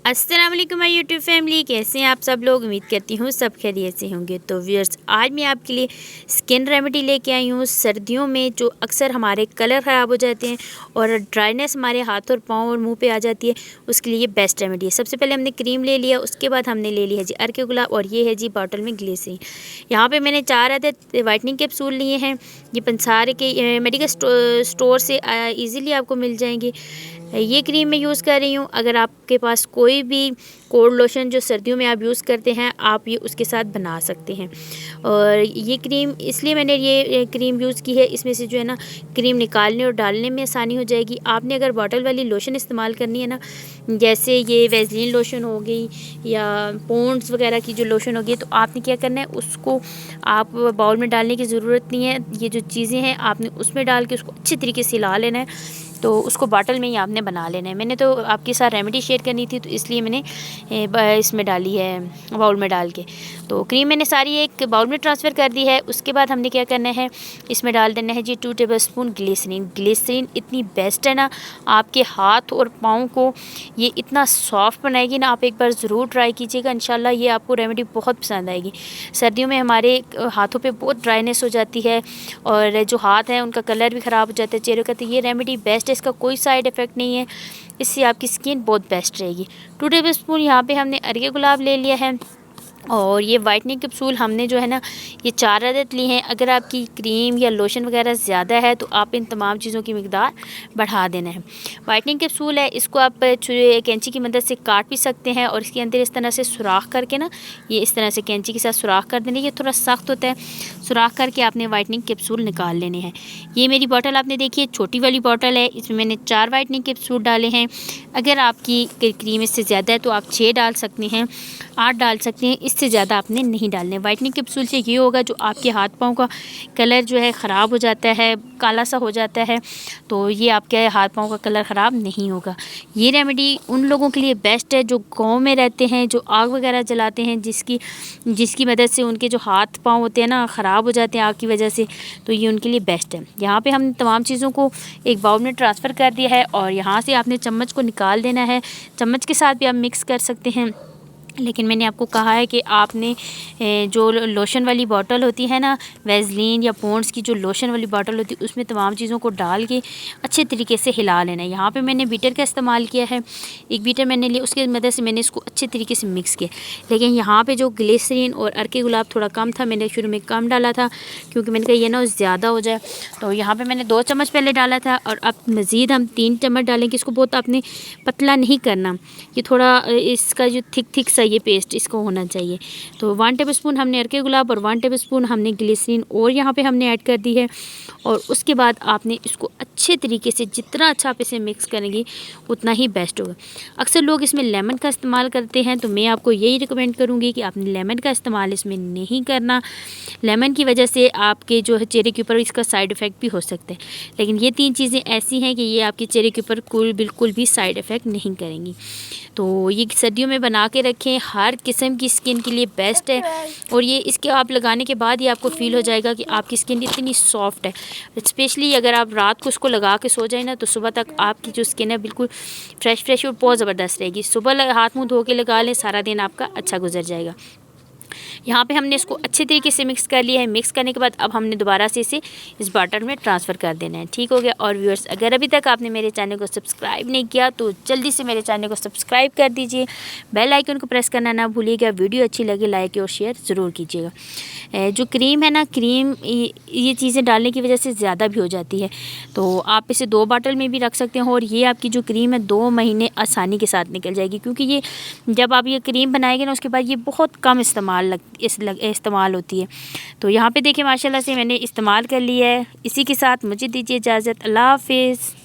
अस्सलाम वालेकुम my YouTube family, कैसे हैं आप सब लोग। उम्मीद करती हूँ सब खैरियत से होंगे। तो व्यूअर्स, आज मैं आपके लिए स्किन रेमेडी लेके आई हूँ। सर्दियों में जो अक्सर हमारे कलर ख़राब हो जाते हैं और ड्राइनेस हमारे हाथ और पाँव और मुंह पे आ जाती है, उसके लिए ये बेस्ट रेमेडी है। सबसे पहले हमने क्रीम ले लिया, उसके बाद हमने ले लिया है जी अर्के गुलाब और ये है जी बॉटल में ग्लिसरीन। यहाँ पर मैंने 4 अदद वाइटनिंग कैप्सूल लिए हैं। ये पंसार के मेडिकल स्टोर से ईज़िली आपको मिल जाएंगे। ये क्रीम मैं यूज़ कर रही हूँ। अगर आपके पास कोई भी कोल्ड लोशन जो सर्दियों में आप यूज़ करते हैं, आप ये उसके साथ बना सकते हैं। और ये क्रीम इसलिए मैंने ये क्रीम यूज़ की है, इसमें से जो है ना क्रीम निकालने और डालने में आसानी हो जाएगी। आपने अगर बॉटल वाली लोशन इस्तेमाल करनी है ना, जैसे ये वैसलीन लोशन हो गई या पॉन्ड्स वगैरह की जो लोशन होगी, तो आपने क्या करना है, उसको आप बाउल में डालने की ज़रूरत नहीं है। ये जो चीज़ें हैं आपने उसमें डाल के उसको अच्छी तरीके से हिला लेना है। तो उसको बॉटल में ही आपने बना लेना है। मैंने तो आपके साथ रेमेडी शेयर करनी थी, तो इसलिए मैंने इसमें डाली है, बाउल में डाल के। तो क्रीम मैंने सारी एक बाउल में ट्रांसफ़र कर दी है। उसके बाद हमने क्या करना है, इसमें डाल देना है जी 2 टेबलस्पून ग्लिसरीन। ग्लिसरीन इतनी बेस्ट है ना, आपके हाथ और पाँव को ये इतना सॉफ्ट बनाएगी ना, आप एक बार ज़रूर ट्राई कीजिएगा। इंशाल्लाह ये आपको रेमेडी बहुत पसंद आएगी। सर्दियों में हमारे हाथों पे बहुत ड्राइनेस हो जाती है और जो हाथ हैं उनका कलर भी ख़राब हो जाता है चेहरे का। तो ये रेमेडी बेस्ट है, इसका कोई साइड इफ़ेक्ट नहीं है। इससे आपकी स्किन बहुत बेस्ट रहेगी। 2 टेबलस्पून यहाँ पे हमने अर्के गुलाब ले लिया है और ये वाइटनिंग कैप्सूल हमने जो है ना ये 4 अदद ली हैं। अगर आपकी क्रीम या लोशन वगैरह ज़्यादा है तो आप इन तमाम चीज़ों की मिकदार बढ़ा देना है। वाइटनिंग कैप्सूल है, इसको आप कैंची की मदद से काट भी सकते हैं और इसके अंदर इस तरह से सुराख करके ना, ये इस तरह से कैंची के साथ सुराख कर देने। ये थोड़ा सख्त होता है, सुराख करके आपने वाइटनिंग कैप्सूल निकाल लेने हैं। ये मेरी बॉटल आपने देखिए छोटी वाली बॉटल है, इसमें मैंने 4 वाइटनिंग कैप्सूल डाले हैं। अगर आपकी क्रीम इससे ज़्यादा है तो आप 6 डाल सकते हैं, 8 डाल सकते हैं, इससे ज़्यादा आपने नहीं डालने। वाइटनिंग कैप्सूल से ये होगा जो आपके हाथ पाँव का कलर जो है ख़राब हो जाता है, काला सा हो जाता है, तो ये आपके हाथ पाँव का कलर ख़राब नहीं होगा। ये रेमेडी उन लोगों के लिए बेस्ट है जो गांव में रहते हैं, जो आग वगैरह जलाते हैं, जिसकी मदद से उनके जो हाथ पाँव होते हैं ना ख़राब हो जाते हैं आग की वजह से, तो ये उनके लिए बेस्ट है। यहाँ पे हम तमाम चीज़ों को एक बाउल में ट्रांसफ़र कर दिया है और यहाँ से आपने चम्मच को निकाल देना है। चम्मच के साथ भी आप मिक्स कर सकते हैं, लेकिन मैंने आपको कहा है कि आपने जो लोशन वाली बॉटल होती है ना, वैसलीन या पॉन्ड्स की जो लोशन वाली बॉटल होती है, उसमें तमाम चीज़ों को डाल के अच्छे तरीके से हिला लेना है। यहाँ पे मैंने बीटर का इस्तेमाल किया है, एक बीटर मैंने लिया, उसकी मदद से मैंने इसको अच्छे तरीके से मिक्स किया। लेकिन यहाँ पे जो ग्लिसरीन और अर्के गुलाब थोड़ा कम था, मैंने शुरू में कम डाला था क्योंकि मैंने कहा ये ना ज़्यादा हो जाए। तो यहाँ पर मैंने 2 चम्मच पहले डाला था और अब मज़ीद हम 3 चम्मच डालेंगे। इसको बहुत आपने पतला नहीं करना, ये थोड़ा इसका जो थिक सा ये पेस्ट इसको होना चाहिए। तो 1 टेबलस्पून हमने अर्के गुलाब और 1 टेबलस्पून हमने ग्लिसरीन और यहाँ पे हमने ऐड कर दी है। और उसके बाद आपने इसको अच्छे तरीके से, जितना अच्छा आप इसे मिक्स करेंगे उतना ही बेस्ट होगा। अक्सर लोग इसमें लेमन का इस्तेमाल करते हैं, तो मैं आपको यही रिकमेंड करूँगी कि आपने लेमन का इस्तेमाल इसमें नहीं करना। लेमन की वजह से आपके जो है चेहरे के ऊपर इसका साइड इफ़ेक्ट भी हो सकते हैं। लेकिन ये 3 चीज़ें ऐसी हैं कि ये आपके चेहरे के ऊपर बिल्कुल भी साइड इफ़ेक्ट नहीं करेंगी। तो ये सर्दियों में बना के रखें, हर किस्म की स्किन के लिए बेस्ट है। और ये इसके आप लगाने के बाद ही आपको फ़ील हो जाएगा कि आपकी स्किन इतनी सॉफ्ट है। स्पेशली अगर आप रात को इसको लगा के सो जाए ना, तो सुबह तक आपकी जो स्किन है बिल्कुल फ्रेश और बहुत ज़बरदस्त रहेगी। सुबह हाथ मुँह धो के लगा लें, सारा दिन आपका अच्छा गुजर जाएगा। यहाँ पे हमने इसको अच्छे तरीके से मिक्स कर लिया है। मिक्स करने के बाद अब हमने दोबारा से इसे इस बॉटल में ट्रांसफ़र कर देना है। ठीक हो गया। और व्यूअर्स, अगर अभी तक आपने मेरे चैनल को सब्सक्राइब नहीं किया तो जल्दी से मेरे चैनल को सब्सक्राइब कर दीजिए, बेल आइकन को प्रेस करना ना भूलिएगा। वीडियो अच्छी लगे लाइक और शेयर ज़रूर कीजिएगा। जो क्रीम है ना, क्रीम ये चीज़ें डालने की वजह से ज़्यादा भी हो जाती है, तो आप इसे 2 बॉटल में भी रख सकते हो और ये आपकी जो क्रीम है 2 महीने आसानी के साथ निकल जाएगी। क्योंकि ये जब आप ये क्रीम बनाएंगे ना, उसके बाद ये बहुत कम इस्तेमाल होती है। तो यहाँ पे देखिए माशाल्लाह से मैंने इस्तेमाल कर लिया है। इसी के साथ मुझे दीजिए इजाज़त। अल्लाह हाफ़िज़।